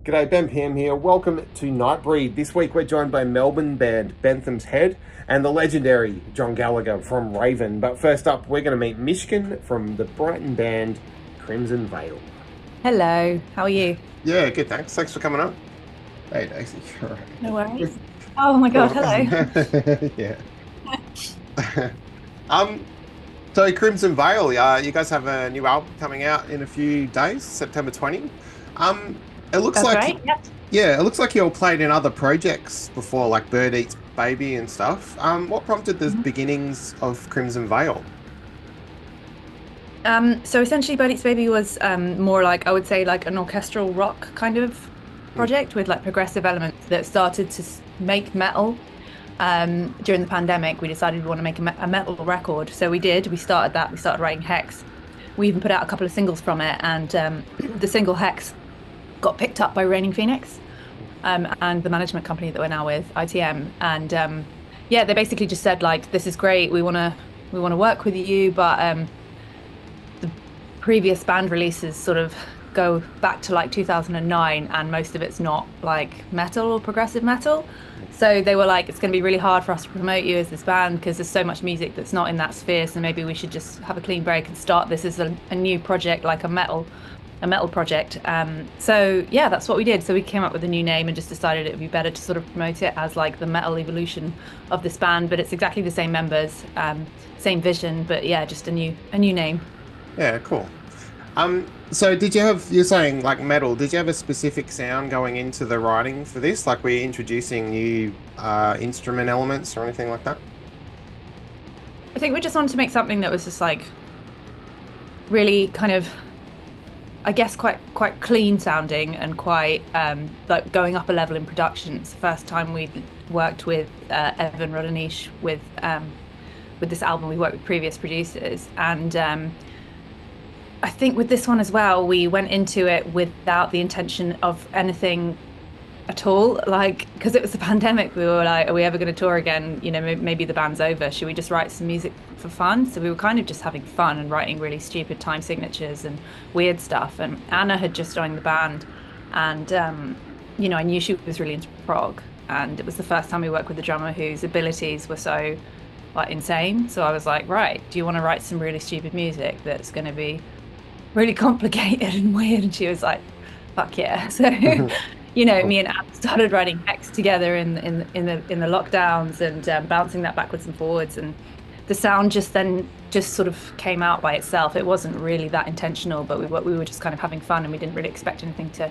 G'day, Ben Pam here. Welcome to Nightbreed. This week we're joined by Melbourne band Bentham's Head and the legendary John Gallagher from Raven. But first up, we're going to meet Michigan from the Brighton band Crimson Veil. Hello, how are you? Yeah, good. Thanks for coming on. Hey, Daisy. All No right. worries. Oh my God, Cool. hello. Yeah. um. So Crimson Veil, you guys have a new album coming out in a few days, September 20. Um, it looks That's like right. Yep. Yeah, it looks like you all played in other projects before, like Bird Eats Baby and stuff. What prompted the Mhm. beginnings of Crimson Veil? So essentially, Bird Eats Baby was more like I would say like an orchestral rock kind of Hmm. project with like progressive elements that started to make metal. During the pandemic, we decided we want to make a metal record, so we did. We started that. We started writing Hex. We even put out a couple of singles from it, and the single Hex got picked up by Raining Phoenix. And the management company that we're now with, ITM. And yeah, they basically just said like, this is great. We want to work with you, but the previous band releases sort of go back to like 2009, and most of it's not like metal or progressive metal. So they were like, it's going to be really hard for us to promote you as this band because there's so much music that's not in that sphere. So maybe we should just have a clean break and start this as a new project, like a metal project. So yeah, that's what we did. So we came up with a new name and just decided it would be better to sort of promote it as like the metal evolution of this band. But it's exactly the same members, same vision, but yeah, just a new name. Yeah, cool. So you're saying like metal, did you have a specific sound going into the writing for this? Like were you introducing new instrument elements or anything like that? I think we just wanted to make something that was just like really kind of, I guess, quite clean sounding and quite like going up a level in production. It's the first time we'd worked with Evan Rodanish with this album. We worked with previous producers, and I think with this one as well, we went into it without the intention of anything at all. Like, because it was the pandemic, we were like, are we ever going to tour again? Maybe the band's over. Should we just write some music for fun? So we were kind of just having fun and writing really stupid time signatures and weird stuff. And Anna had just joined the band, and I knew she was really into prog. And it was the first time we worked with a drummer whose abilities were so like insane. So I was like, right, do you want to write some really stupid music that's going to be really complicated and weird? And she was like, fuck yeah. So Cool. me and Ab started writing Hex together in the lockdowns and bouncing that backwards and forwards, and the sound just sort of came out by itself. It wasn't really that intentional, but we were just kind of having fun, and we didn't really expect anything to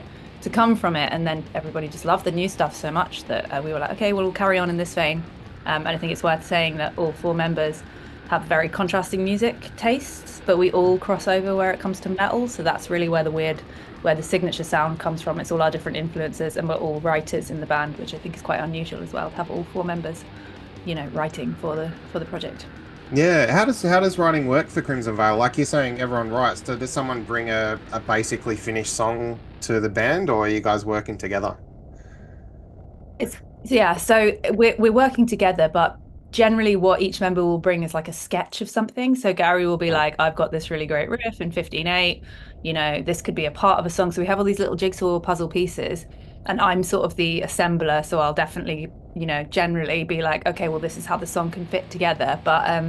come from it. And then everybody just loved the new stuff so much that we were like, okay, well, we'll carry on in this vein. And I think it's worth saying that all four members have very contrasting music tastes, but we all cross over where it comes to metal. So that's really where the signature sound comes from. It's all our different influences, and we're all writers in the band, which I think is quite unusual as well to have all four members, writing for the project. Yeah, how does writing work for Crimson Veil? Like you're saying everyone writes. Does someone bring a basically finished song to the band or are you guys working together? It's Yeah, so we're working together, but generally what each member will bring is like a sketch of something. So Gary will be Yeah. like, I've got this really great riff in 15/8, this could be a part of a song. So we have all these little jigsaw puzzle pieces, and I'm sort of the assembler, so I'll definitely, generally be like, okay, well, this is how the song can fit together. But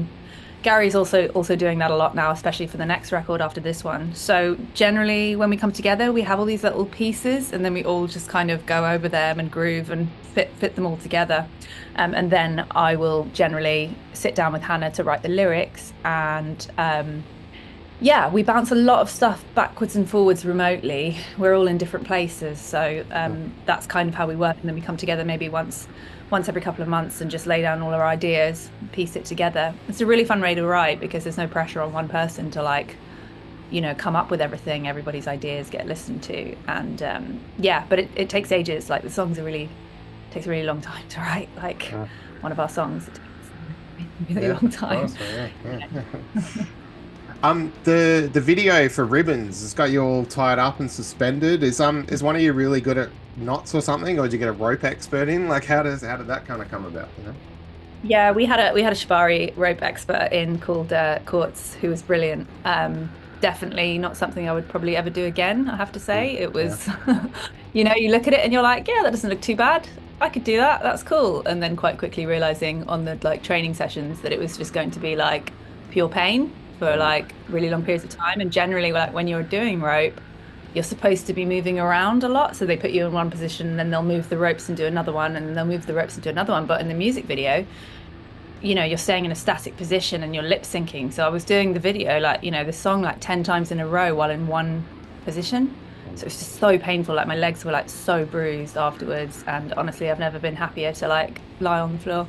Gary's also doing that a lot now, especially for the next record after this one. So generally, when we come together, we have all these little pieces, and then we all just kind of go over them and groove and fit them all together. And then I will generally sit down with Hannah to write the lyrics. And yeah, we bounce a lot of stuff backwards and forwards remotely. We're all in different places, so that's kind of how we work. And then we come together maybe once every couple of months and just lay down all our ideas, piece it together. It's a really fun way to write because there's no pressure on one person to like, come up with everything. Everybody's ideas get listened to, and yeah, but it takes ages. Like the songs are really takes a really long time to write. Like Yeah. one of our songs, it takes a really Yeah, long of time. course. Yeah. The video for Ribbons, it's got you all tied up and suspended. Is one of you really good at knots or something, or did you get a rope expert in? Like how did that kind of come about, you know? Yeah, we had a shibari rope expert in called Courts, who was brilliant. definitely not something I would probably ever do again, I have to Mm, say. It yeah. was, you look at it and you're like, yeah, that doesn't look too bad. I could do that. That's cool. And then quite quickly realizing on the like training sessions that it was just going to be like pure pain for Mm, like really long periods of time. And generally, like when you're doing rope, you're supposed to be moving around a lot. So they put you in one position, and then they'll move the ropes and do another one, and then they'll move the ropes and do another one. But in the music video, you're staying in a static position and you're lip syncing. So I was doing the video, like, the song like 10 times in a row while in one position. mm, So it's just so painful. Like my legs were like so bruised afterwards. And honestly, I've never been happier to like lie on the floor.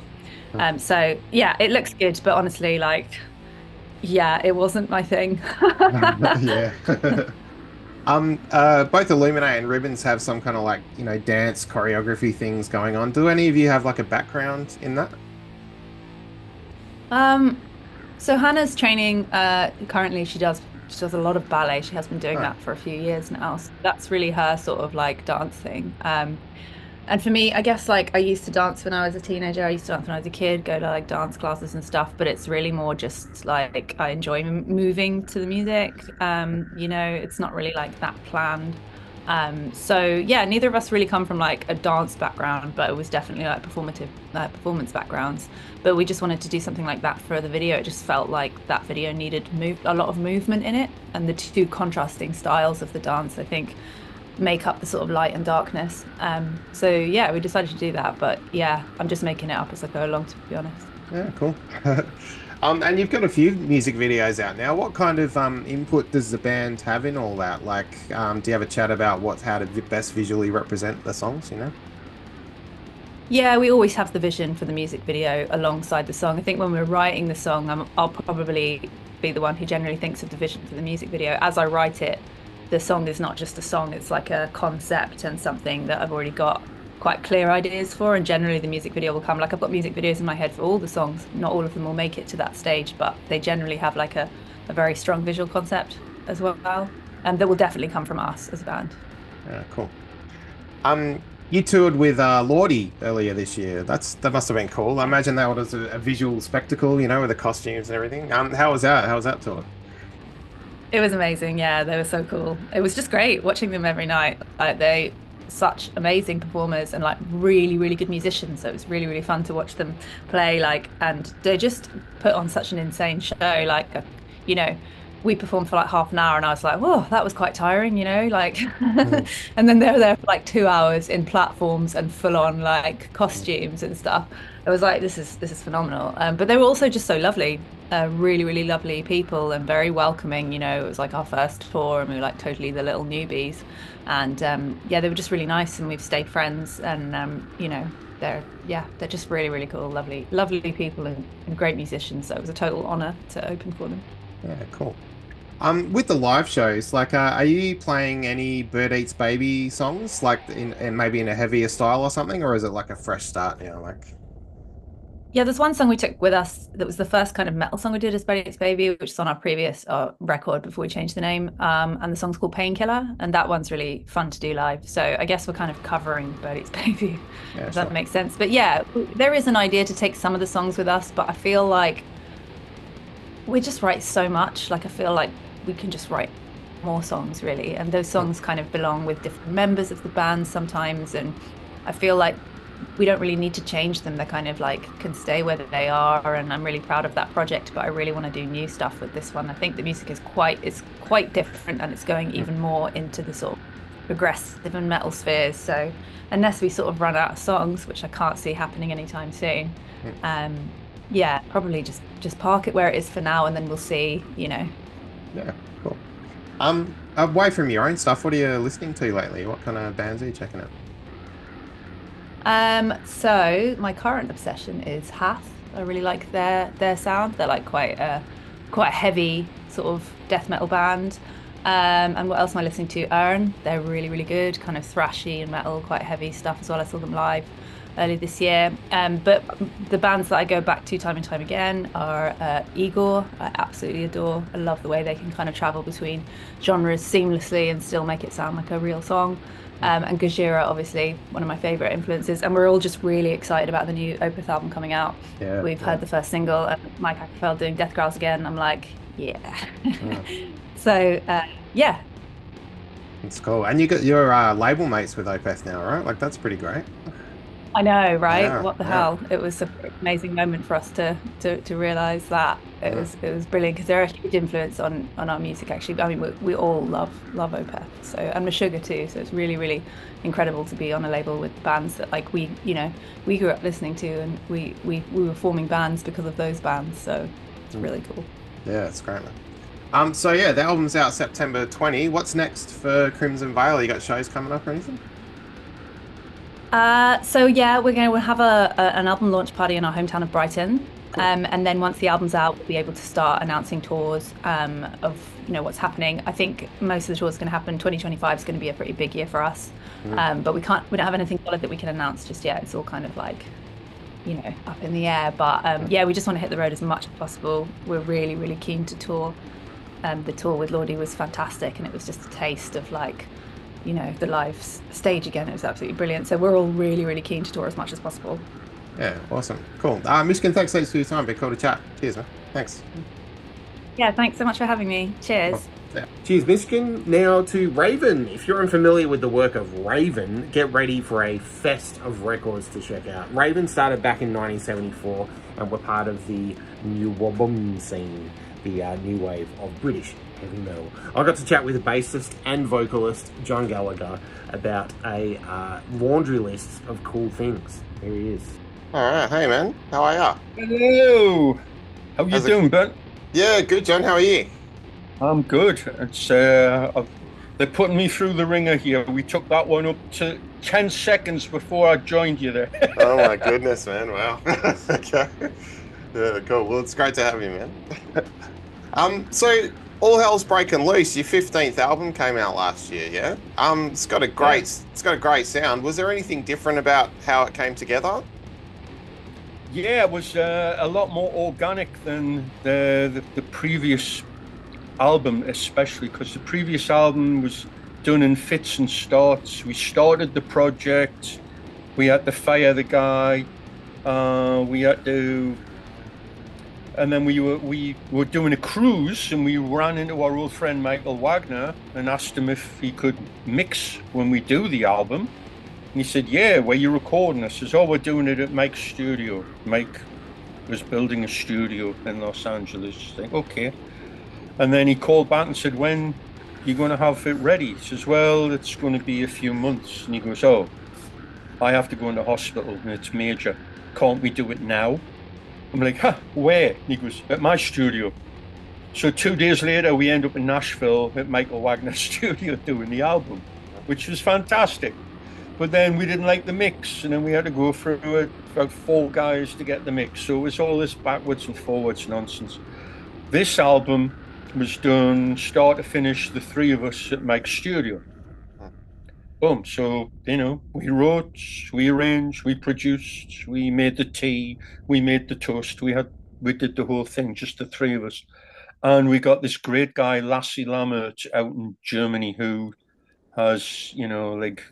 mm. So yeah, it looks good, but honestly, like, yeah, it wasn't my thing. Yeah. Both Illuminate and Ribbons have some kind of like, dance choreography things going on. Do any of you have like a background in that? Um, so Hannah's training, currently she does a lot of ballet. She has been doing Oh, that for a few years now. So that's really her sort of like dance thing. And for me, I guess like I used to dance when I was a teenager. I used to dance when I was a kid, go to like dance classes and stuff, but it's really more just like I enjoy moving to the music. It's not really like that planned. So yeah, neither of us really come from like a dance background, but it was definitely like performative performance backgrounds. But we just wanted to do something like that for the video. It just felt like that video needed a lot of movement in it, and the two contrasting styles of the dance, I think, make up the sort of light and darkness. So yeah, we decided to do that. But yeah, I'm just making it up as I go along, to be honest. yeah, cool. And you've got a few music videos out now. What kind of input does the band have in all that? Like, do you have a chat about how to best visually represent the songs? Yeah, we always have the vision for the music video alongside the song. I think when we're writing the song, I'll probably be the one who generally thinks of the vision for the music video. As I write it, the song is not just a song, it's like a concept and something that I've already got quite clear ideas for. And generally, the music video will come like I've got music videos in my head for all the songs. Not all of them will make it to that stage, but they generally have like a very strong visual concept as well. And that will definitely come from us as a band. Yeah, cool. You toured with Lordi earlier this year. That must have been cool. I imagine that was a visual spectacle, with the costumes and everything. How was that? How was that tour? It was amazing. Yeah, they were so cool. It was just great watching them every night. Like they such amazing performers and like really, really good musicians. So it was really, really fun to watch them play. Like, and they just put on such an insane show. Like, you know, we performed for like half an hour and I was like, whoa, that was quite tiring, like, Mm, and then they were there for like 2 hours in platforms and full on like mm, costumes and stuff. It was like, this is phenomenal. But they were also just so lovely, really, really lovely people and very welcoming. It was like our first tour and we were like totally the little newbies. And yeah, they were just really nice and we've stayed friends and, they're just really, really cool, lovely, lovely people and great musicians. So it was a total honor to open for them. yeah, cool. With the live shows, like, are you playing any Bird Eats Baby songs, like and maybe in a heavier style or something, or is it like a fresh start now? Like, Yeah, there's one song we took with us that was the first kind of metal song we did as Benny's Baby, which is on our previous record before we changed the name. And the song's called Painkiller, and that one's really fun to do live. So I guess we're kind of covering Birdie's Baby, yeah, if that sure. makes sense. But yeah, there is an idea to take some of the songs with us, but I feel like we just write so much. Like I feel like we can just write more songs really, and those Mm, songs kind of belong with different members of the band sometimes, and I feel like we don't really need to change them. They're kind of like can stay where they are, and I'm really proud of that project, but I really want to do new stuff with this one. I think the music is quite different and it's going mm, even more into the sort of progressive and metal spheres. So unless we sort of run out of songs, which I can't see happening anytime soon, mm. um yeah, probably just park it where it is for now and then we'll see. Yeah, cool. Away from your own stuff, what are you listening to lately? What kind of bands are you checking out? So my current obsession is Hath. I really like their sound. They're like quite a heavy sort of death metal band. And what else am I listening to? Urn. They're really, really good, kind of thrashy and metal, quite heavy stuff as well. I saw them live early this year. But the bands that I go back to time and time again are Igor. I absolutely adore. I love the way they can kind of travel between genres seamlessly and still make it sound like a real song. And Gojira, obviously, one of my favorite influences. And we're all just really excited about the new Opeth album coming out. Yeah, We've yeah, heard the first single, and Mike Ackerfeld doing Death Growls again. I'm like, yeah. yeah. So yeah, It's cool. And you got your label mates with Opeth now, right? Like that's pretty great. I know, right? Yeah, What the yeah. hell? It was an amazing moment for us to realize that Mm. it was brilliant because they're a huge influence on our music. Actually, I mean, we all love Opeth, so and Meshuggah too. So it's really really incredible to be on a label with bands that like we grew up listening to, and we were forming bands because of those bands. So it's Mm. really cool. Yeah, it's great, man. So yeah, the album's out September 20. What's next for Crimson Veil? You got shows coming up or anything? So yeah, we're going to have an album launch party in our hometown of Brighton. Cool. And then once the album's out, we'll be able to start announcing tours of what's happening. I think most of the tours are going to happen. 2025 is going to be a pretty big year for us. Mm. But we don't have anything solid that we can announce just yet. It's all kind of like, up in the air. But yeah, we just want to hit the road as much as possible. We're really, really keen to tour. The tour with Lordi was fantastic, and it was just a taste of like the live stage again. It was absolutely brilliant. So we're all really, really keen to tour as much as possible. Yeah, awesome. Cool. Michigan, thanks heaps for your time. Be cool to chat. Cheers, man. Thanks. Yeah, thanks so much for having me. Cheers. Yeah. Cheers, Michigan. Now to Raven. If you're unfamiliar with the work of Raven, get ready for a fest of records to check out. Raven started back in 1974 and were part of the new Wabum scene, the new wave of British heavy metal. I got to chat with bassist and vocalist John Gallagher about a laundry list of cool things. Here he is. All right, hey man, how are ya? Hello. How you doing, Ben? Yeah, good, John. How are you? I'm good. It's they're putting me through the ringer here. We took that one up to 10 seconds before I joined you there. Oh my goodness, man! Wow. Okay. Yeah, cool. Well, it's great to have you, man. So All Hell's Breaking Loose, your 15th album came out last year, yeah? It's got a great sound. Was there anything different about how it came together? Yeah, it was a lot more organic than the previous album, especially because the previous album was done in fits and starts. We started the project, we had to fire the guy, we had to, and then we were doing a cruise, and we ran into our old friend Michael Wagner and asked him if he could mix when we do the album. And he said, yeah, where you recording? I says, oh, we're doing it at Mike's studio. Mike was building a studio in Los Angeles. I think, okay. And then he called back and said, when you going to have it ready? He says, well, it's going to be a few months. And he goes, oh, I have to go into hospital and it's major. Can't we do it now? I'm like, huh, where? And he goes, at my studio. So 2 days later, we end up in Nashville at Michael Wagner's studio doing the album, which was fantastic. But then we didn't like the mix, and then we had to go through it, about 4 guys to get the mix. So it was all this backwards and forwards nonsense. This album was done start to finish, the 3 of us at Mike's studio. Boom. So, we wrote, we arranged, we produced, we made the tea, we made the toast. We did the whole thing, just the 3 of us. And we got this great guy, Lassie Lammert, out in Germany, who has, like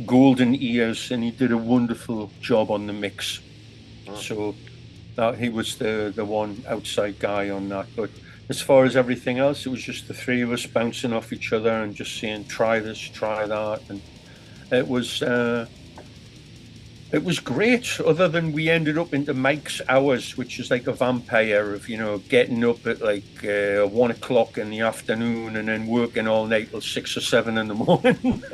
golden ears, and he did a wonderful job on the mix. So he was the one outside guy on that. But as far as everything else, it was just the 3 of us bouncing off each other and just saying, try this, try that. And it was great, other than we ended up into Mike's hours, which is like a vampire of, getting up at like 1 o'clock in the afternoon and then working all night till 6 or 7 in the morning.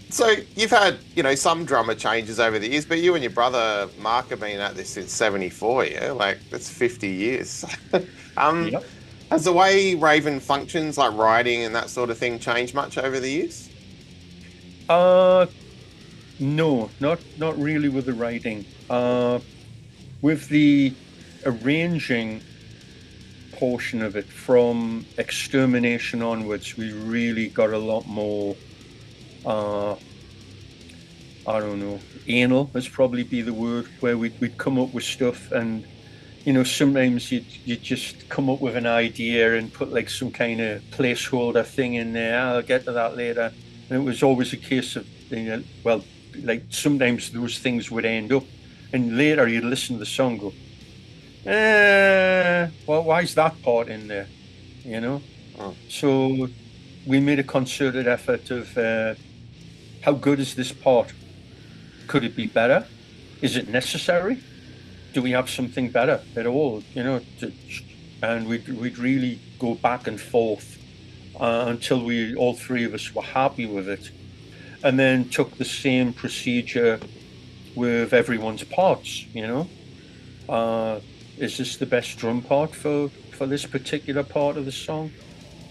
So you've had, some drummer changes over the years, but you and your brother Mark have been at this since 74, yeah? Like, that's 50 years. Yep. Has the way Raven functions, like writing and that sort of thing, changed much over the years? No, not really with the writing. With the arranging portion of it, from Extermination onwards, we really got a lot more, I don't know, anal is probably be the word, where we'd come up with stuff, and sometimes you'd just come up with an idea and put like some kind of placeholder thing in there. I'll get to that later. And it was always a case of, like sometimes those things would end up, and later you'd listen to the song, go, Well, why is that part in there? You know? Oh. So we made a concerted effort of how good is this part? Could it be better? Is it necessary? Do we have something better at all? And we'd really go back and forth until we all three of us were happy with it, and then took the same procedure with everyone's parts. Uh, is this the best drum part for this particular part of the song?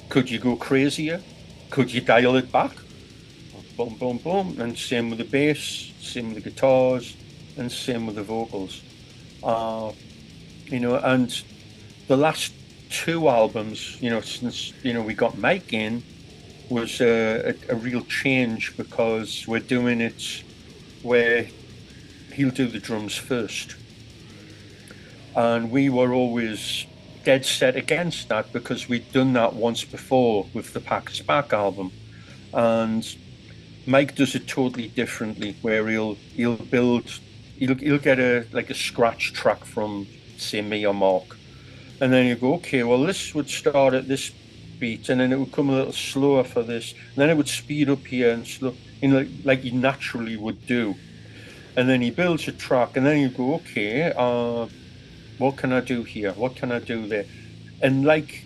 Could you go crazier? Could you dial it back? Boom, boom, boom. And same with the bass, same with the guitars, and same with the vocals. Uh, and the last two albums, since we got Mike in, was a real change because we're doing it where he'll do the drums first. And we were always dead set against that because we'd done that once before with the Pack's Back album. And Mike does it totally differently, where he'll get a scratch track from, say, me or Mark. And then you go, okay, well, this would start at this beat, and then it would come a little slower for this, and then it would speed up here and slow, like you naturally would do. And then he builds a track, and then you go, okay, what can I do here? What can I do there? And like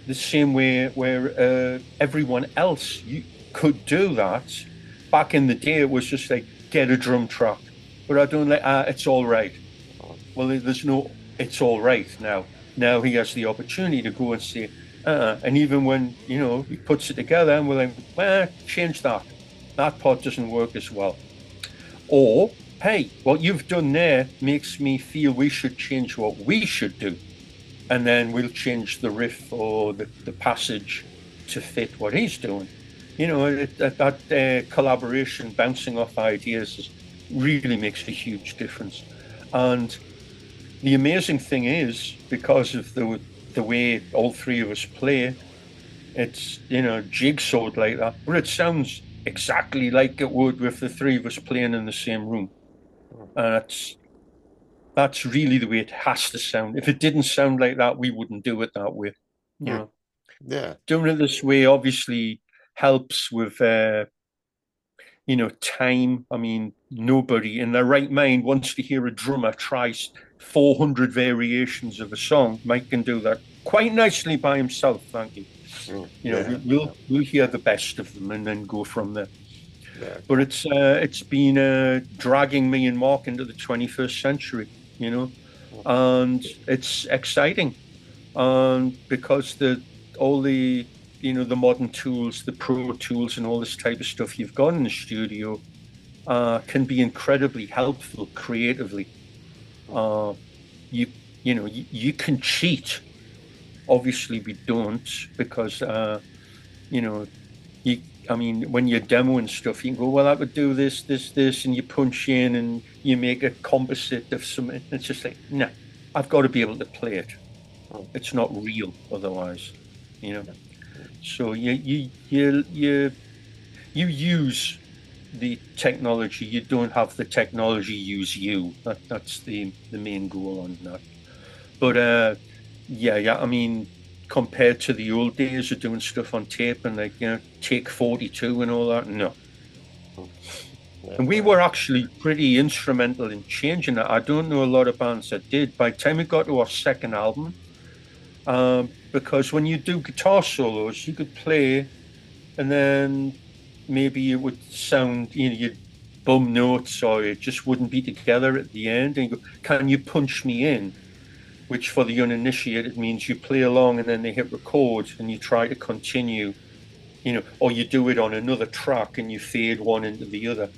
the same way where everyone else you could do that, back in the day, it was just like, get a drum track. But I don't like, it's all right. Well, there's no, it's all right now. Now he has the opportunity to go and say, and even when, he puts it together and we're like, well, change that. That part doesn't work as well. Or, hey, what you've done there makes me feel we should change what we should do. And then we'll change the riff or the passage to fit what he's doing. That collaboration, bouncing off ideas, really makes a huge difference. And the amazing thing is, because of the way all three of us play, it's jigsawed like that, but it sounds exactly like it would with the three of us playing in the same room. And that's really the way it has to sound. If it didn't sound like that, we wouldn't do it that way. Yeah. Doing it this way obviously helps with time. I mean, nobody in their right mind wants to hear a drummer try 400 variations of a song. Mike can do that quite nicely by himself, thank you. We'll hear the best of them and then go from there. Yeah. But it's been dragging me and Mark into the 21st century, and it's exciting. And because all the the modern tools, the pro tools and all this type of stuff you've got in the studio can be incredibly helpful creatively. You can cheat. Obviously we don't, because when you're demoing stuff, you can go, well, I would do this, and you punch in and you make a composite of something. It's just like, nah, I've got to be able to play it. It's not real otherwise, So you use the technology. You don't have the technology use you. That's the main goal on that. But yeah. I mean, compared to the old days of doing stuff on tape and take 42 and all that, no. And we were actually pretty instrumental in changing that. I don't know a lot of bands that did. By the time we got to our second album, because when you do guitar solos, you could play, and then maybe it would sound, you'd bum notes, or it just wouldn't be together at the end. And you go, can you punch me in? Which for the uninitiated means you play along and then they hit record and you try to continue, or you do it on another track and you fade one into the other.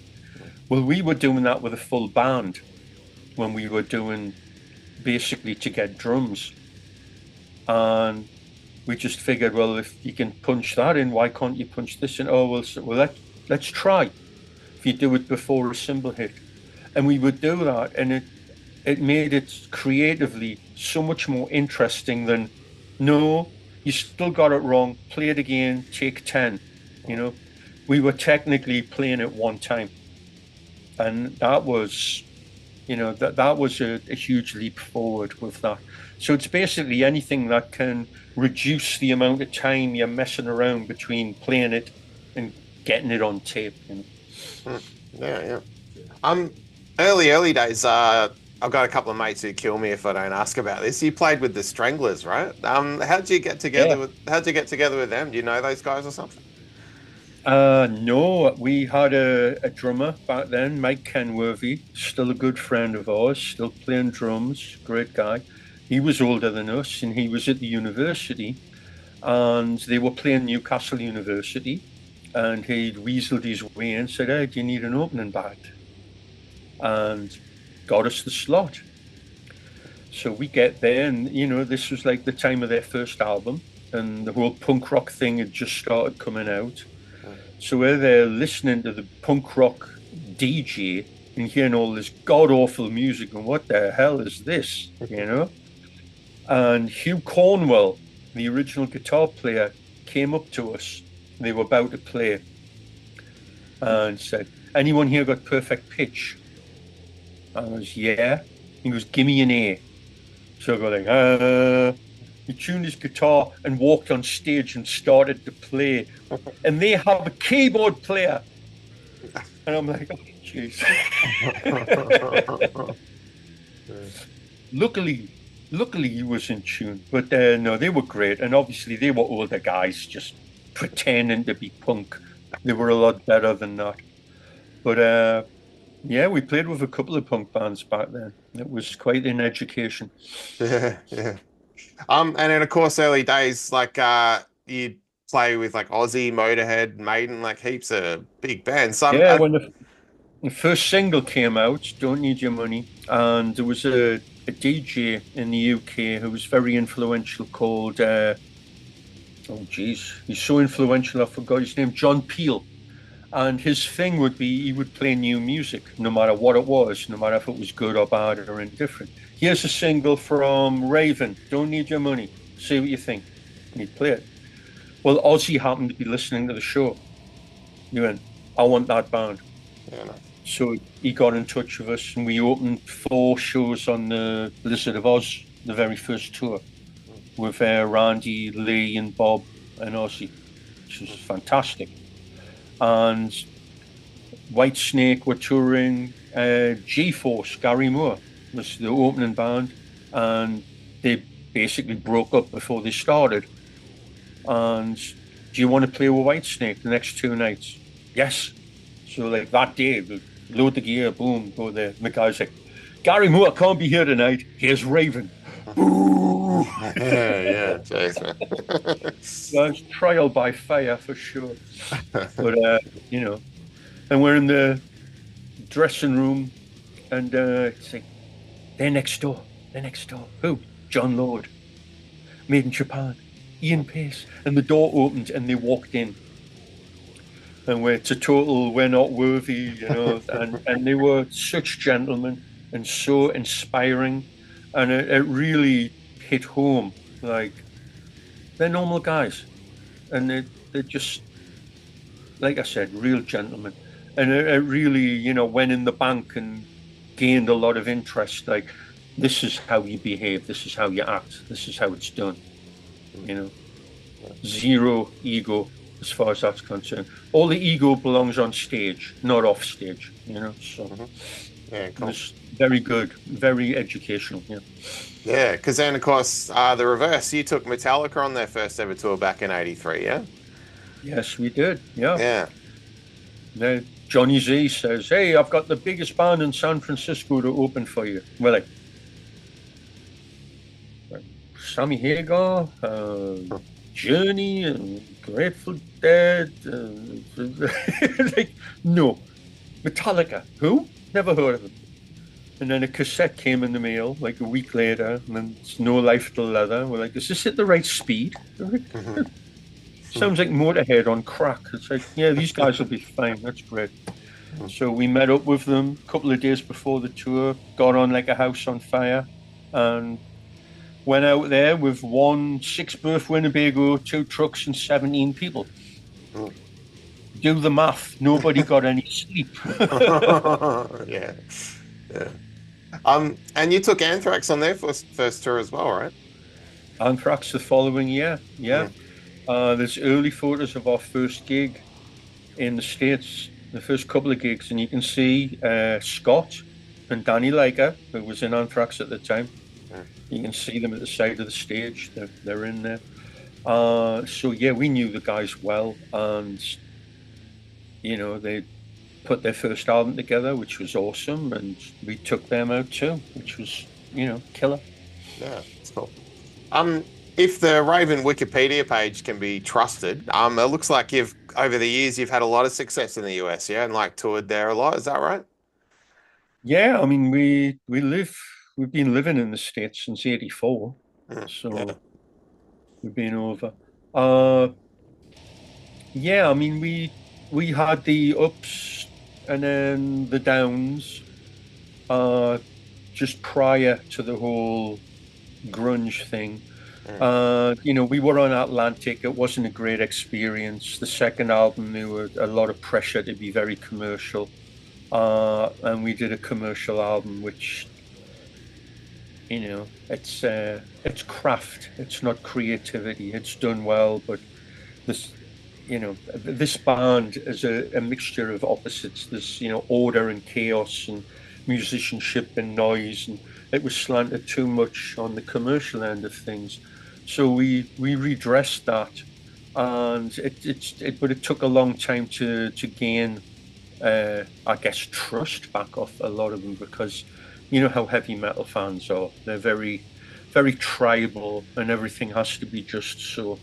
Well, we were doing that with a full band when we were doing basically to get drums. And we just figured, well, if you can punch that in, why can't you punch this in? Oh, well, let's try. If you do it before a cymbal hit. And we would do that, and it made it creatively so much more interesting than, no, you still got it wrong, play it again, take 10. We were technically playing it one time. And that was that was a huge leap forward with that. So it's basically anything that can reduce the amount of time you're messing around between playing it and getting it on tape. Yeah, yeah. Early days. I've got a couple of mates who kill me if I don't ask about this. You played with the Stranglers, right? How'd you get together Yeah. with them? Do you know those guys or something? No, we had a drummer back then, Mike Kenworthy, still a good friend of ours, still playing drums, great guy. He was older than us and he was at the university and they were playing Newcastle University and he'd weaseled his way in and said, "Hey, do you need an opening band?" And got us the slot. So we get there and, this was like the time of their first album and the whole punk rock thing had just started coming out. So we're there listening to the punk rock DJ and hearing all this god awful music and what the hell is this, And Hugh Cornwell, the original guitar player, came up to us. They were about to play and said, "Anyone here got perfect pitch?" I was, "Yeah." He goes, "Give me an A." So I go like, he tuned his guitar and walked on stage and started to play. And they have a keyboard player. And I'm like, oh, jeez. Luckily he was in tune. But no, they were great. And obviously they were older guys just pretending to be punk. They were a lot better than that. But yeah, we played with a couple of punk bands back then. It was quite an education. Yeah, yeah. And then of course early days, like you'd play with like Aussie, Motorhead, Maiden, like heaps of big bands. Yeah, when the first single came out, "Don't Need Your Money," and there was a DJ in the UK who was very influential called oh geez, he's so influential I forgot his name, John Peel. And his thing would be he would play new music, no matter what it was, no matter if it was good or bad or indifferent. Here's a single from Raven, "Don't Need Your Money. See what you think." And he'd play it. Well, Ozzy happened to be listening to the show. He went, "I want that band." Yeah, no. So he got in touch with us and we opened 4 shows on the Blizzard of Oz, the very first tour, with Randy, Lee and Bob and Ozzy, which was fantastic. And Whitesnake were touring. G-Force, Gary Moore was the opening band, and they basically broke up before they started. And do you want to play with Whitesnake the next 2 nights? Yes. So like that day, we load the gear, boom, go there. And the guy's like, "Gary Moore can't be here tonight. Here's Raven." Yeah, jeez, man. That's trial by fire for sure. But and we're in the dressing room, and it's like, they're next door. Who? John Lord, Made in Japan, Ian Pace, and the door opened and they walked in. And it's a total, we're not worthy, and they were such gentlemen and so inspiring, and it really hit home. Like, they're normal guys, and they're just, like I said, real gentlemen, and it really, went in the bank and gained a lot of interest. Like, this is how you behave, this is how you act, this is how it's done. Zero ego. As far as that's concerned, all the ego belongs on stage, not off stage. So Yeah, cool. It was very good, very educational. Yeah, because then of course the reverse. You took Metallica on their first ever tour back in '83. Yeah. Yes, we did. Yeah. Yeah. Then Johnny Z says, "Hey, I've got the biggest band in San Francisco to open for you." We're like, Sammy Hagar, Journey, and Grateful Dead. Like, no. Metallica. Who? Never heard of them. And then a cassette came in the mail like a week later, and then it's No Life Till Leather. We're like, is this at the right speed? Sounds like Motorhead on crack. It's like, yeah, these guys will be fine. That's great. So we met up with them a couple of days before the tour, got on like a house on fire, and went out there with 1 6-berth Winnebago, 2 trucks, and 17 people. Do the math. Nobody got any sleep. Yeah. And you took Anthrax on their first tour as well, right? Anthrax the following year, yeah. Mm. There's early photos of our first gig in the States, the first couple of gigs, and you can see Scott and Danny Lager, who was in Anthrax at the time. Mm. You can see them at the side of the stage. They're in there. So yeah, we knew the guys well, and they put their first album together, which was awesome, and we took them out too, which was killer. Yeah, it's cool. Um, if the Raven Wikipedia page can be trusted, it looks like you've over the years you've had a lot of success in the US, yeah, and like toured there a lot. Is that right? Yeah, I mean we've been living in the States since '84, Mm, yeah. so we've been over. Uh, yeah, I mean we had the ups and then the downs. Uh, just prior to the whole grunge thing. Mm, We were on Atlantic. It wasn't a great experience. The second album, there were a lot of pressure to be very commercial. And we did a commercial album, which, it's craft. It's not creativity. It's done well, but this, this band is a mixture of opposites. There's, order and chaos and musicianship and noise, and it was slanted too much on the commercial end of things. So we redressed that, and but it took a long time to gain, I guess, trust back off a lot of them, because you know how heavy metal fans are. They're very, very tribal, and everything has to be just so.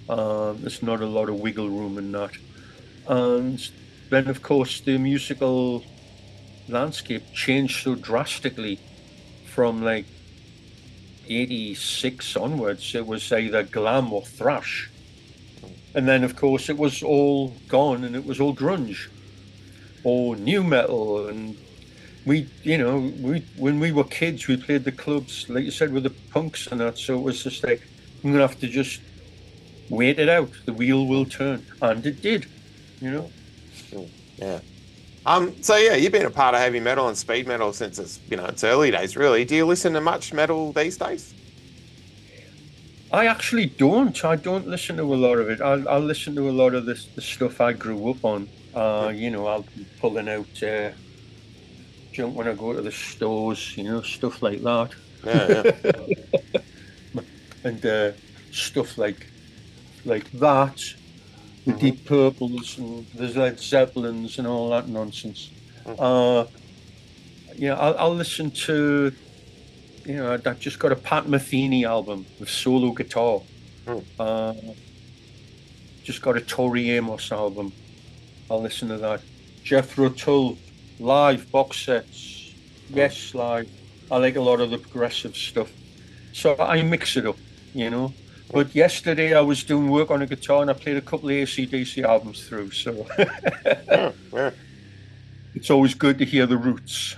There's not a lot of wiggle room in that. And then, of course, the musical landscape changed so drastically from like '86 onwards. It was either glam or thrash. And then, of course, it was all gone and it was all grunge or new metal. And when we were kids, we played the clubs, like you said, with the punks and that. So it was just like, I'm going to have to just wait it out. The wheel will turn. And it did. yeah. So yeah, you've been a part of heavy metal and speed metal since its early days, really. Do you listen to much metal these days? I actually don't. I don't listen to a lot of it. I'll listen to a lot of the stuff I grew up on. I'll be pulling out junk when I go to the stores, stuff like that. Yeah, And stuff like that, the yeah. Deep Purples and the Led Zeppelins and all that nonsense. Mhm. I'll listen to, I just got a Pat Metheny album with solo guitar. Mm. Just got a Tori Amos album. I'll listen to that. Jethro Tull live box sets. Yes, live. I like a lot of the progressive stuff. So I mix it up. But yesterday I was doing work on a guitar and I played a couple of AC/DC albums through. So Yeah. it's always good to hear the roots,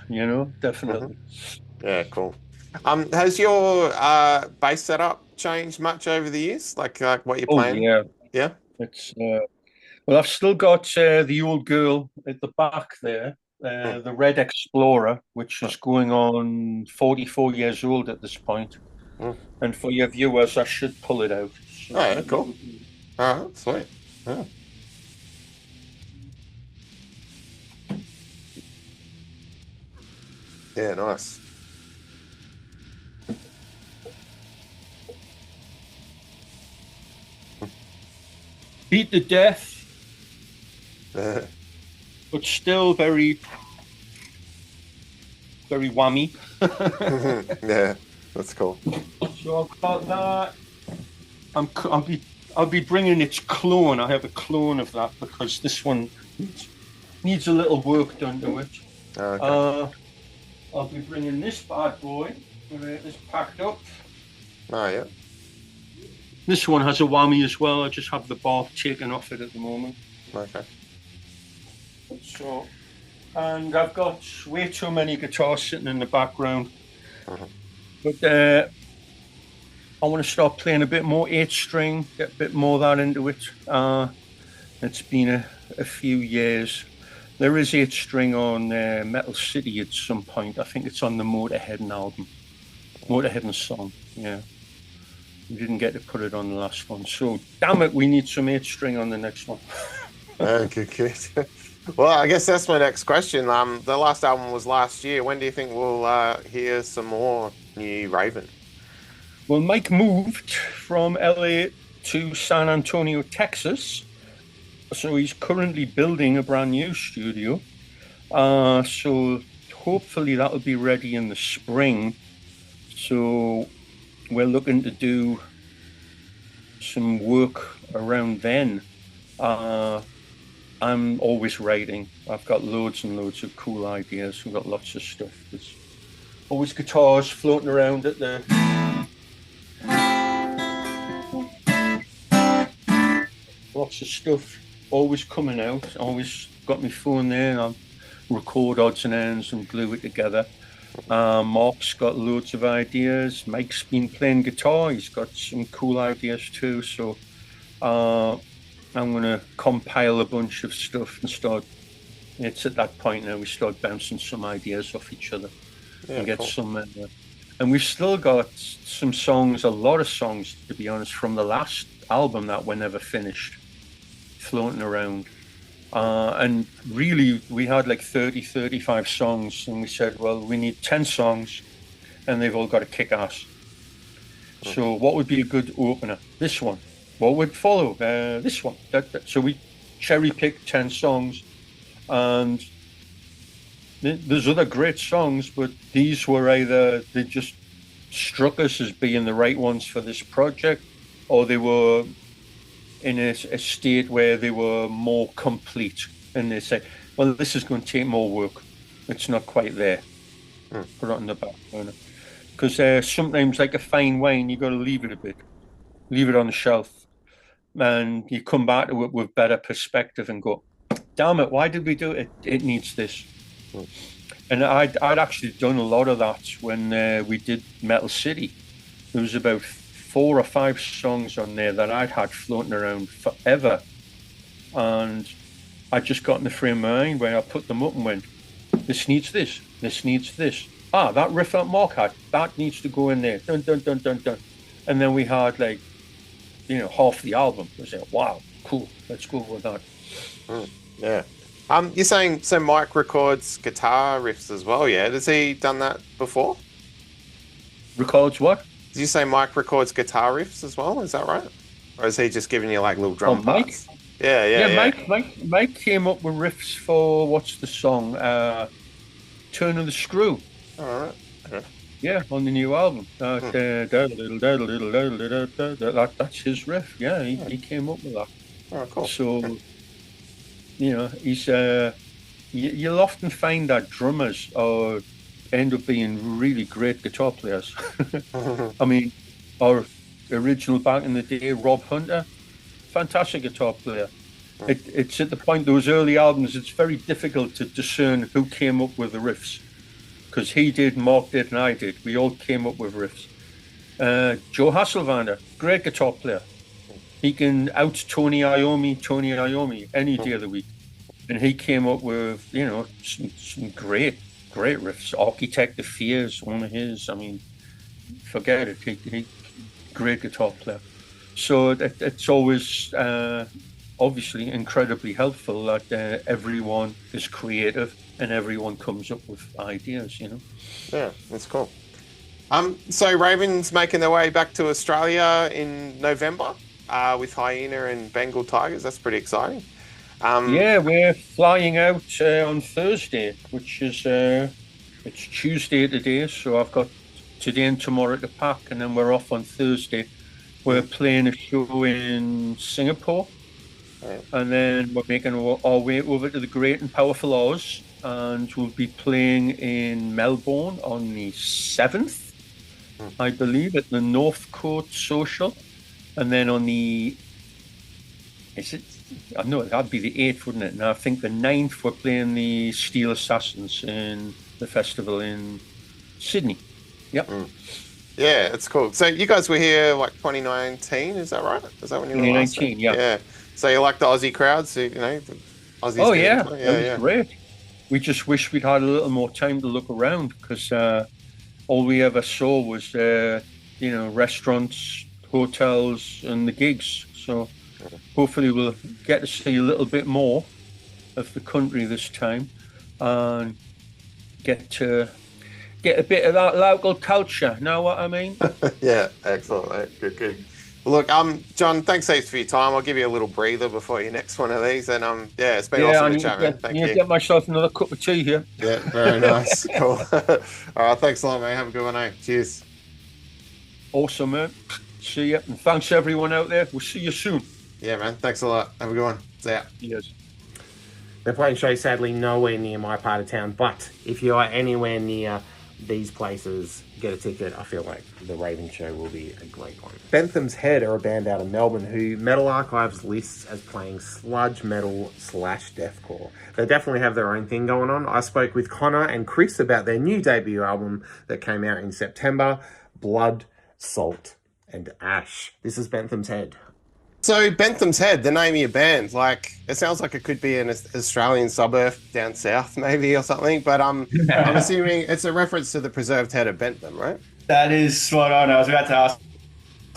definitely. Yeah, cool. Has your bass setup changed much over the years? Like what you're Oh playing? yeah, Yeah. it's well, I've still got the old girl at the back there, Mm. the Red Explorer, which is going on 44 years old at this point. Mm. And for your viewers, I should pull it out. Oh, So, yeah, cool. All right, sweet. Yeah. Yeah, nice. beat to death, Yeah. but still very, very whammy. Yeah, that's cool. So I've got that. I'll be bringing its clone. I have a clone of that because this one needs a little work done to it. Okay. I'll be bringing this bad boy. It's packed up. Oh, yeah. This one has a whammy as well. I just have the bar taken off it at the moment. Okay. So, and I've got way too many guitars sitting in the background. Mhm. But I want to start playing a bit more 8-string, get a bit more of that into it. It's been a few years. There is 8-string on Metal City at some point. I think it's on the Motorhead album. Motorhead song, yeah. We didn't get to put it on the last one. So, damn it, we need some 8-string on the next one. Okay, good. Well, I guess that's my next question. The last album was last year. When do you think we'll hear some more new Raven? Well, Mike moved from LA to San Antonio, Texas. So he's currently building a brand new studio. So hopefully that'll be ready in the spring. So we're looking to do some work around then. I'm always writing. I've got loads and loads of cool ideas. We've got lots of stuff. There's always guitars floating around at the... Lots of stuff always coming out. Always got my phone there and I'll record odds and ends and glue it together. Mark's got loads of ideas. Mike's been playing guitar. He's got some cool ideas too. So I'm going to compile a bunch of stuff and start. It's at that point now we start bouncing some ideas off each other and get some. And we've still got some songs, a lot of songs, to be honest, from the last album that were never finished, floating around. And really, we had like 30, 35 songs, and we said, well, we need 10 songs, and they've all got to kick ass. So what would be a good opener? This one. What would follow? This one. So we cherry-picked 10 songs, and there's other great songs, but these were either, they just struck us as being the right ones for this project, or they were in a state where they were more complete, and they say, well, this is going to take more work. It's not quite there. Put it on the back burner. Because sometimes, like a fine wine, you got to leave it a bit. Leave it on the shelf. And you come back to it with better perspective and go, damn it, why did we do it? It needs this. And I'd actually done a lot of that when we did Metal City. There was about 4 or 5 songs on there that I'd had floating around forever. And I just got in the frame of mind where I put them up and went, this needs this, this needs this. Ah, that riff that Mark had, that needs to go in there. Dun, dun, dun, dun, dun. And then we had like, half the album. I was like, wow, cool, let's go with that. Yeah. You're saying, so Mike records guitar riffs as well, yeah? Has he done that before? Records what? Did you say Mike records guitar riffs as well? Is that right? Or is he just giving you like little drum parts? Mike? Yeah. Mike came up with riffs for, what's the song? Turn of the Screw. All right. Okay. Yeah, on the new album. That's his riff. Yeah, he came up with that. Oh, cool. So, he's you'll often find that drummers end up being really great guitar players. I mean, our original back in the day, Rob Hunter, fantastic guitar player. It's at the point, those early albums, it's very difficult to discern who came up with the riffs. Because he did, Mark did, and I did. We all came up with riffs. Joe Hasselvander, great guitar player. He can out Tony Iommi any day of the week. And he came up with, some great riffs. Architect of Fears, one of his. I mean, forget it. He great guitar player. So it's always obviously incredibly helpful that everyone is creative and everyone comes up with ideas, Yeah, that's cool. So Raven's making their way back to Australia in November with Hyena and Bengal Tigers. That's pretty exciting. Yeah, we're flying out on Thursday, which is it's Tuesday today, so I've got today and tomorrow to pack, and then we're off on Thursday. We're playing a show in Singapore, and then we're making our way over to the Great and Powerful Oz, and we'll be playing in Melbourne on the 7th, I believe, at the Northcote Social, and then on the, I know that'd be the 8th, wouldn't it? And I think the 9th we're playing the Steel Assassins in the festival in Sydney. Yep. Yeah, it's cool. So you guys were here like 2019, is that right? Is that when you were last? 2019, yeah. Yeah. So you like the Aussie crowds, so, Aussies Oh getting yeah, to play? it Yeah, was yeah. great. We just wish we'd had a little more time to look around because all we ever saw was restaurants, hotels, and the gigs. So hopefully we'll get to see a little bit more of the country this time and get a bit of that local culture. Know what I mean? Yeah, excellent, mate. Good, good. Well, look, John, thanks heaps for your time. I'll give you a little breather before your next one of these. And yeah, it's been Yeah, awesome I to need to chat, man. get Thank need to you. get myself another cup of tea here. Yeah, very nice. Cool. All right, thanks a lot, mate. Have a good one, eh? Cheers. Awesome, man. See ya, and thanks everyone out there. We'll see you soon. Yeah, man. Thanks a lot. Have a good one. See ya. Yes. They're playing shows sadly nowhere near my part of town, but if you are anywhere near these places, get a ticket. I feel like the Raven show will be a great one. Bentham's Head are a band out of Melbourne who Metal Archives lists as playing sludge metal / deathcore. They definitely have their own thing going on. I spoke with Connor and Chris about their new debut album that came out in September, Blood, Salt and Ash. This is Bentham's Head. So Bentham's Head, the name of your band, like it sounds like it could be an Australian suburb down south, maybe or something. But I'm assuming it's a reference to the preserved head of Bentham, right? That is spot on. I was about to ask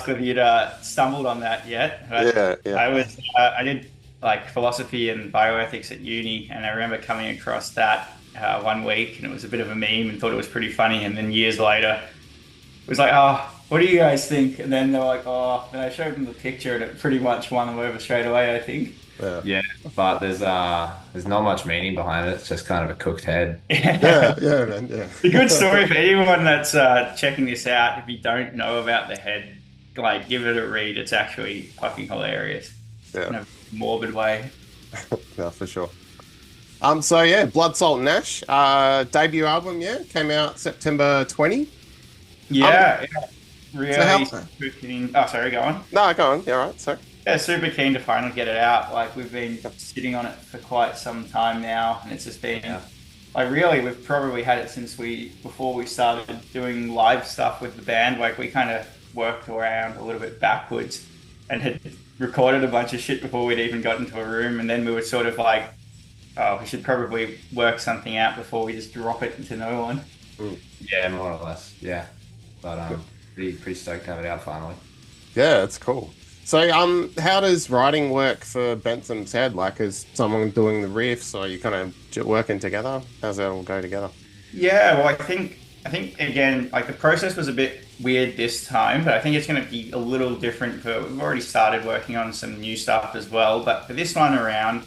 if you'd stumbled on that yet. Yeah. I did like philosophy and bioethics at uni, and I remember coming across that one week, and it was a bit of a meme, and thought it was pretty funny. And then years later, it was like, oh, what do you guys think? And then they're like, oh, and I showed them the picture, and it pretty much won them over straight away, I think. Yeah, but there's not much meaning behind it. It's just kind of a cooked head. Yeah, man. Yeah. A good story for anyone that's checking this out. If you don't know about the head, like give it a read. It's actually fucking hilarious in a morbid way. No, for sure. So yeah, Blood, Salt and Ash, debut album, came out September 20. Yeah, really So super keen. Oh, sorry, go on. No, go on. Yeah, all right. Sorry. Yeah, super keen to finally get it out. Like we've been sitting on it for quite some time now, and it's just been like really we've probably had it since before we started doing live stuff with the band. Like we kind of worked around a little bit backwards and had recorded a bunch of shit before we'd even got into a room, and then we were sort of like, oh, we should probably work something out before we just drop it into no one. Yeah, more or less. Yeah, but pretty stoked to have it out finally. Yeah, it's cool. So, how does writing work for Bentham's Head? Like, is someone doing the riffs, or are you kind of working together? How's that all go together? Yeah, well, I think again, like the process was a bit weird this time, but I think it's going to be a little different. We've already started working on some new stuff as well, but for this one around,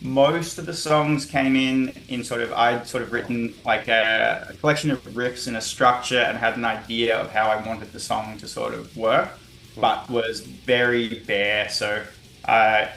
most of the songs came in sort of, I'd sort of written like a collection of riffs and a structure and had an idea of how I wanted the song to sort of work, but was very bare. So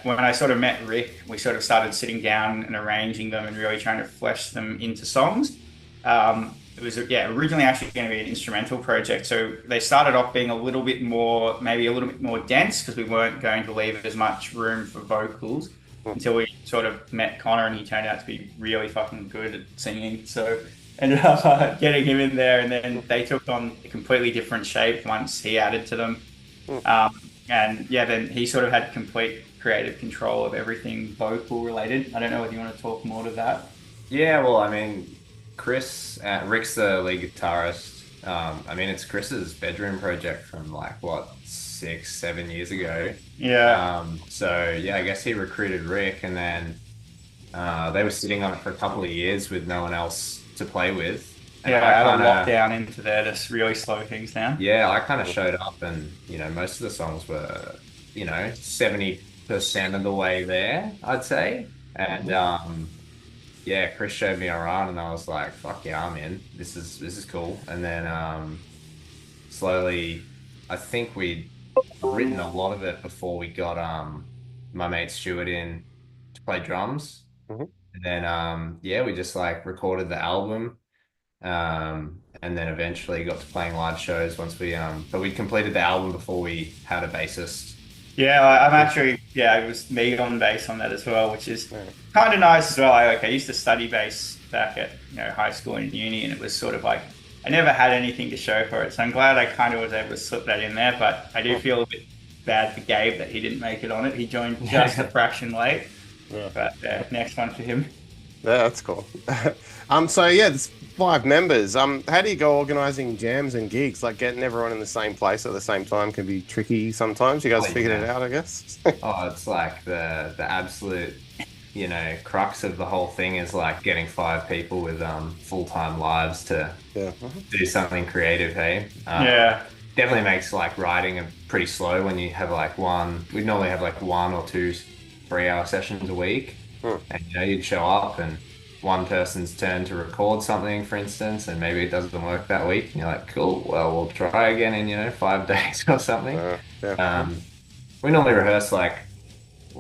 when I sort of met Rick, we sort of started sitting down and arranging them and really trying to flesh them into songs. It was originally actually going to be an instrumental project. So they started off being maybe a little bit more dense because we weren't going to leave as much room for vocals until we sort of met Connor, and he turned out to be really fucking good at singing. So ended up getting him in there, and then they took on a completely different shape once he added to them. Then he sort of had complete creative control of everything vocal related. I don't know whether you want to talk more to that. Yeah, well, I mean, Rick's the lead guitarist. It's Chris's bedroom project from like, 6-7 years ago. Yeah. I guess he recruited Rick, and then they were sitting on it for a couple of years with no one else to play with. And I had a lockdown into there to really slow things down. Yeah, I kind of showed up, and most of the songs were 70% of the way there, I'd say. And Chris showed me around, and I was like, fuck yeah, I'm in. This is cool. And then slowly, I think we'd written a lot of it before we got my mate Stuart in to play drums. And then we just like recorded the album, and then eventually got to playing live shows once but we completed the album before we had a bassist. I'm actually it was me on bass on that as well, which is kind of nice as well. I used to study bass back at high school and uni, and it was sort of like I never had anything to show for it, so I'm glad I kind of was able to slip that in there. But I do feel a bit bad for Gabe that he didn't make it on it. He joined just a fraction late. Yeah. But next one for him. Yeah, that's cool. So yeah, there's 5 members. How do you go organizing jams and gigs? Like getting everyone in the same place at the same time can be tricky sometimes. You guys Oh, figured it yeah. out, I guess. Oh, it's like the absolute, crux of the whole thing is like getting 5 people with full-time lives to Yeah. do something creative, hey? Yeah. Definitely makes like writing a pretty slow when you have like we normally have like 1 or 2 3-hour sessions a week. And you'd show up and one person's turn to record something, for instance, and maybe it doesn't work that week, and you're like, cool, well, we'll try again in 5 days or something. Yeah. We normally rehearse like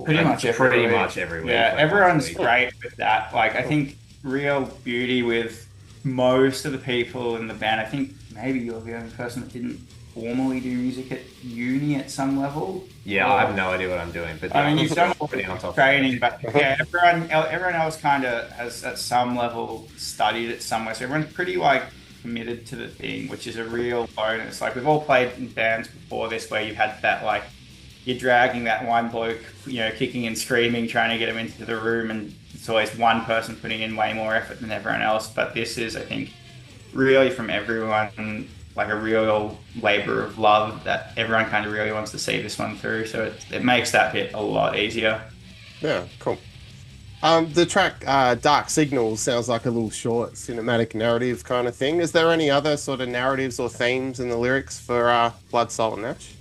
Pretty much every week. Yeah, like everyone's once a week. great with that. Like, I think real beauty with most of the people in the band, I think maybe you're the only person that didn't formally do music at uni at some level. Yeah, I have no idea what I'm doing, but I mean, you've done all pretty on top of training, it. but yeah, everyone else kind of has at some level studied it somewhere. So everyone's pretty like committed to the thing, which is a real bonus. Like we've all played in bands before this where you had that like you're dragging that one bloke, kicking and screaming, trying to get him into the room, and it's always one person putting in way more effort than everyone else. But this is, I think, really from everyone, like a real labor of love that everyone kind of really wants to see this one through. So it makes that bit a lot easier. Yeah, cool. The track Dark Signals sounds like a little short cinematic narrative kind of thing. Is there any other sort of narratives or themes in the lyrics for Blood, Salt and Ash?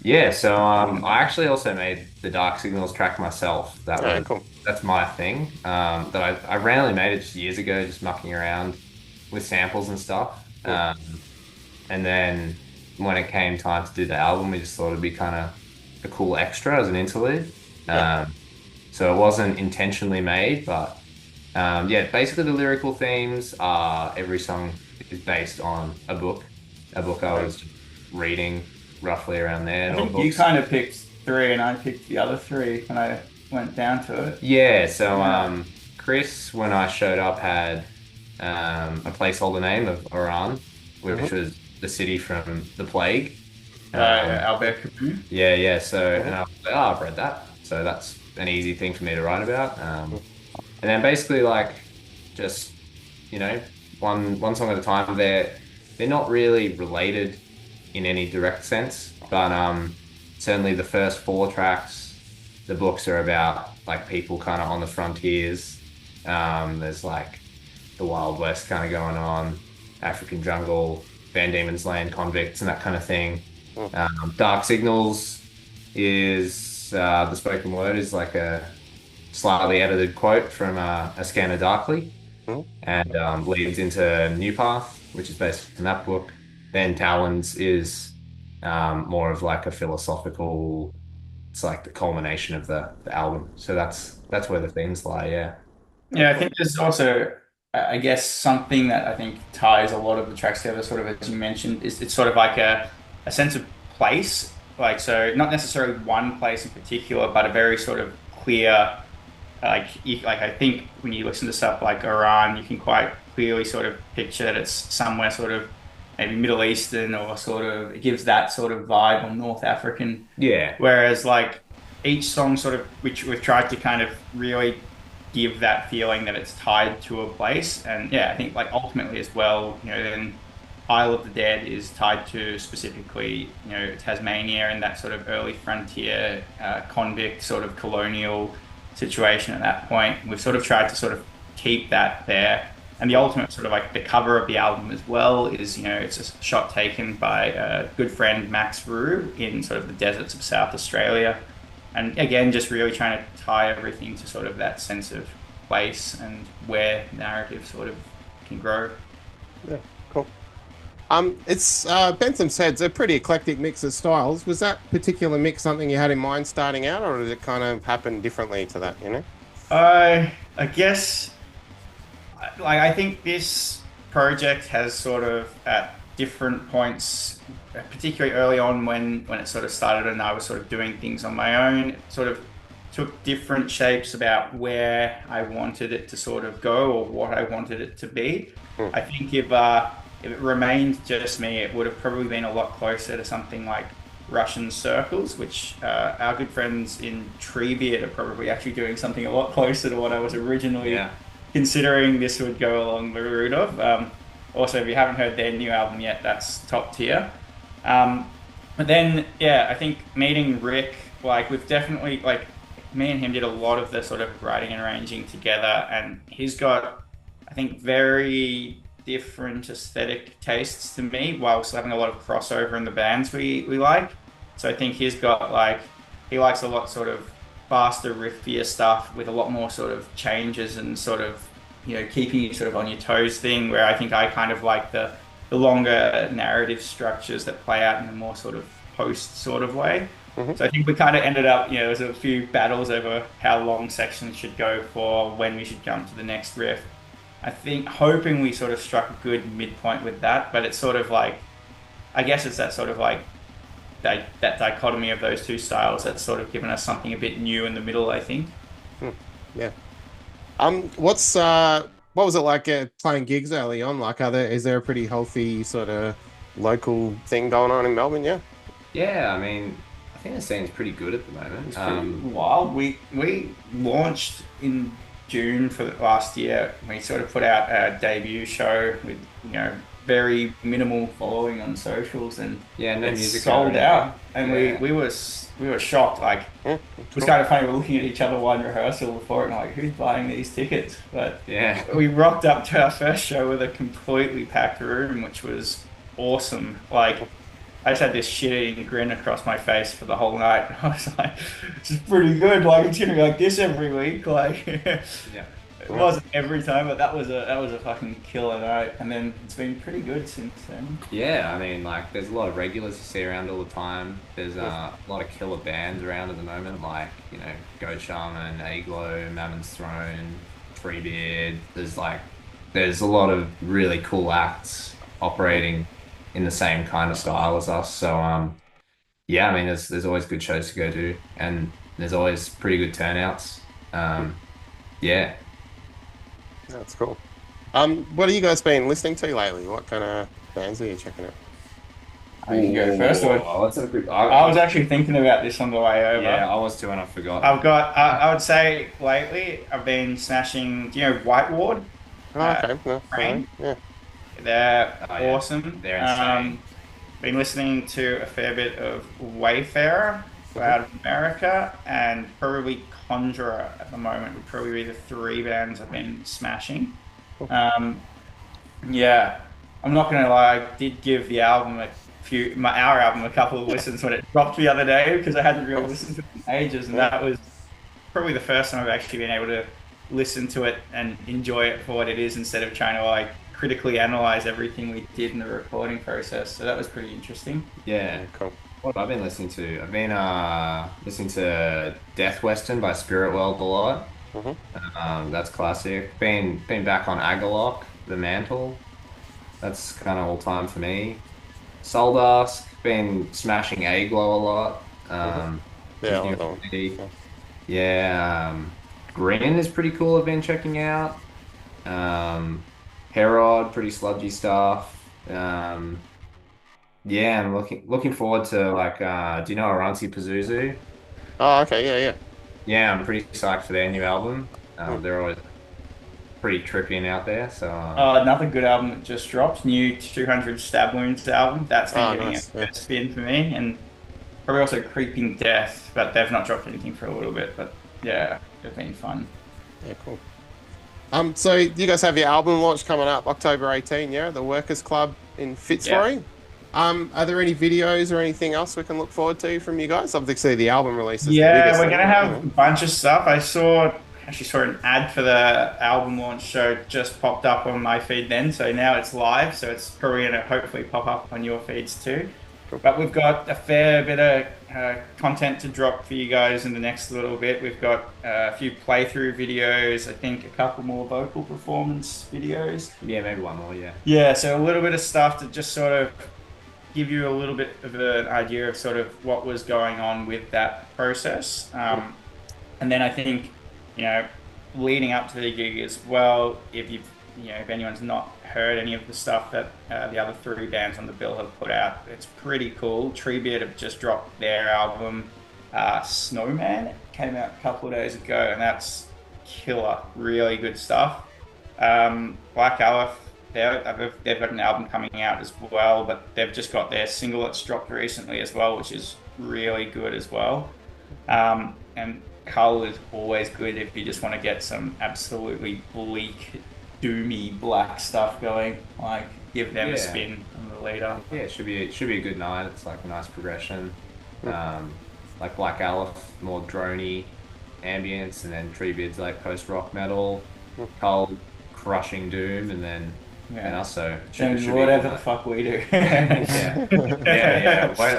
Yeah, so I actually also made the Dark Signals track myself. Cool. That's my thing. That I randomly made it just years ago, just mucking around with samples and stuff. Cool. And then when it came time to do the album, we just thought it'd be kind of a cool extra as an interlude. Yeah. So it wasn't intentionally made, but basically the lyrical themes are every song is based on a book I was reading roughly around there. I think you kind of picked 3 and I picked the other 3 when I went down to it. Yeah, so Chris, when I showed up, had a placeholder name of Oran, which was the city from the plague. Albert Camus. Yeah. So, and I was like, I've read that. So that's an easy thing for me to write about. And then basically, like, just one song at a time. They're not really related in any direct sense, but certainly the first 4 tracks, the books are about like people kind of on the frontiers. There's like the Wild West kind of going on, African jungle, Van Diemen's Land convicts and that kind of thing. Dark Signals is the spoken word is like a slightly edited quote from A Scanner Darkly, and leads into New Path, which is based on that book. Then Talons is more of like a philosophical, it's like the culmination of the album. So that's where the themes lie, yeah. Yeah, I think there's also, I guess, something that I think ties a lot of the tracks together, sort of as you mentioned, is it's sort of like a sense of place. Like, so not necessarily one place in particular, but a very sort of clear, I think when you listen to stuff like Iran, you can quite clearly sort of picture that it's somewhere sort of maybe Middle Eastern, or sort of, it gives that sort of vibe, or North African. Yeah. Whereas like each song sort of, which we've tried to kind of really give that feeling that it's tied to a place. And yeah, I think like ultimately as well, then Isle of the Dead is tied to specifically, Tasmania and that sort of early frontier convict sort of colonial situation at that point. We've sort of tried to sort of keep that there. And the ultimate sort of like the cover of the album as well is, it's a shot taken by a good friend, Max Rue, in sort of the deserts of South Australia. And again, just really trying to tie everything to sort of that sense of place and where narrative sort of can grow. Yeah, cool. It's Bentham said it's a pretty eclectic mix of styles. Was that particular mix something you had in mind starting out, or did it kind of happen differently to that, I guess, like, I think this project has sort of at different points, particularly early on when it sort of started and I was sort of doing things on my own, it sort of took different shapes about where I wanted it to sort of go or what I wanted it to be. I think if it remained just me, it would have probably been a lot closer to something like Russian circles, which our good friends in Treebeard are probably actually doing something a lot closer to what I was originally considering this would go along the route of. Also, if you haven't heard their new album yet, that's top tier. But then, yeah, I think meeting Rick, like we've definitely, like me and him did a lot of the sort of writing and arranging together, and he's got, I think, very different aesthetic tastes to me, whilst having a lot of crossover in the bands we like. So I think he's got like, he likes a lot sort of faster, riffier stuff with a lot more sort of changes and sort of, you know, keeping you sort of on your toes thing, where I think I kind of like the longer narrative structures that play out in a more sort of post sort of way. So I think we kind of ended up, you know, there was a few battles over how long sections should go for, when we should jump to the next riff. I think hoping we sort of struck a good midpoint with that, but it's sort of like, I guess it's that sort of like that dichotomy of those two styles that's sort of given us something a bit new in the middle, I think. Yeah. What was it like playing gigs early on? Like, is there a pretty healthy sort of local thing going on in Melbourne? Yeah. Yeah, I mean, I think the scene's pretty good at the moment. It's pretty wild. We launched in June for last year. We sort of put out a debut show with, you know, very minimal following on socials, and no music sold out. And we were shocked. Like, it was kind of funny. We're looking at each other one rehearsal before it, and like, who's buying these tickets? But we rocked up to our first show with a completely packed room, which was awesome. Like, I just had this shit-eating grin across my face for the whole night. I was like, "This is pretty good. Like, it's gonna be like this every week." Like, it wasn't every time, but that was a fucking killer night. And then it's been pretty good since then. Yeah, I mean, like, there's a lot of regulars you see around all the time. There's a lot of killer bands around at the moment, like, you know, Goat Shaman, Aglow, Mammon's Throne, Treebeard. There's a lot of really cool acts operating in the same kind of style as us. So yeah, I mean, there's always good shows to go to, and there's always pretty good turnouts. Yeah. That's cool. What have you guys been listening to lately? What kind of bands are you checking out? I can go first. I was actually thinking about this on the way over. Yeah, I was too, and I forgot. I would say lately I've been smashing, do you know White Ward? Oh, okay. Rain. Yeah. They're awesome. They're insane. Been listening to a fair bit of Wayfarer out of America, and probably Conjurer at the moment would probably be the three bands I've been smashing. Yeah, I'm not gonna lie, I did give the album our album a couple of listens when it dropped the other day, because I hadn't really listened to it in ages, and that was probably the first time I've actually been able to listen to it and enjoy it for what it is, instead of trying to like critically analyze everything we did in the recording process. So that was pretty interesting. Yeah, cool. What have I been listening to? I've been listening to Death Western by Spirit World a lot. That's classic. Been back on Agalloch, The Mantle. That's kind of all time for me. Soldusk. Been smashing Aglow a lot. Grin is pretty cool. I've been checking out. Herod, pretty sludgy stuff. I'm looking forward to, like, do you know Aransi Pazuzu? Oh, okay, yeah. Yeah, I'm pretty psyched for their new album. They're always pretty trippy and out there. So another good album that just dropped, new 200 Stab Wounds album. That's been getting a spin for me, and probably also Creeping Death, but they've not dropped anything for a little bit. But yeah, they've been fun. Yeah, cool. So you guys have your album launch coming up October 18, yeah, the Workers Club in Fitzroy. Yeah. Are there any videos or anything else we can look forward to from you guys? Obviously, the album release is we're going to have a bunch of stuff. I actually saw an ad for the album launch show just popped up on my feed then, so now it's live, so it's probably going to hopefully pop up on your feeds too. Cool. But we've got a fair bit of content to drop for you guys in the next little bit. We've got a few playthrough videos, I think a couple more vocal performance videos. Yeah, maybe one more, yeah. Yeah, so a little bit of stuff to just sort of give you a little bit of an idea of sort of what was going on with that process. And then I think, you know, leading up to the gig as well, if you've if anyone's not heard any of the stuff that the other three bands on the bill have put out, it's pretty cool. Treebeard have just dropped their album, Snowman. It came out a couple of days ago, and that's killer. Really good stuff. Black Aleph, they've got an album coming out as well, but they've just got their single that's dropped recently as well, which is really good as well. And Cull is always good if you just want to get some absolutely bleak, doomy black stuff going. Like, give them a spin on the leader. Yeah, it should be a good night. It's like a nice progression. Like Black Aleph, more droney ambience, and then Treebeard's like post rock metal. Cull crushing doom, and then and also whatever the fuck we do.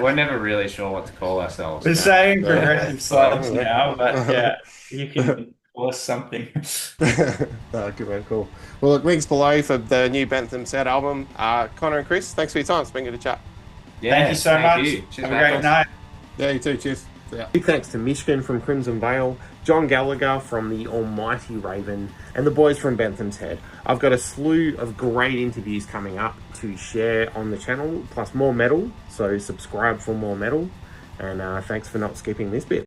We're never really sure what to call ourselves. We're saying progressive sludge now, but you can call us something. Good man, cool. Well, look, links below for the new Bentham set album. Connor and Chris, thanks for your time. It's been good to chat. Thank you so much. Have a great night. Yeah, you too. Cheers. Big thanks to Mishkin from Crimson Veil, John Gallagher from the Almighty Raven, and the boys from Bentham's Head. I've got a slew of great interviews coming up to share on the channel, plus more metal, so subscribe for more metal, and thanks for not skipping this bit.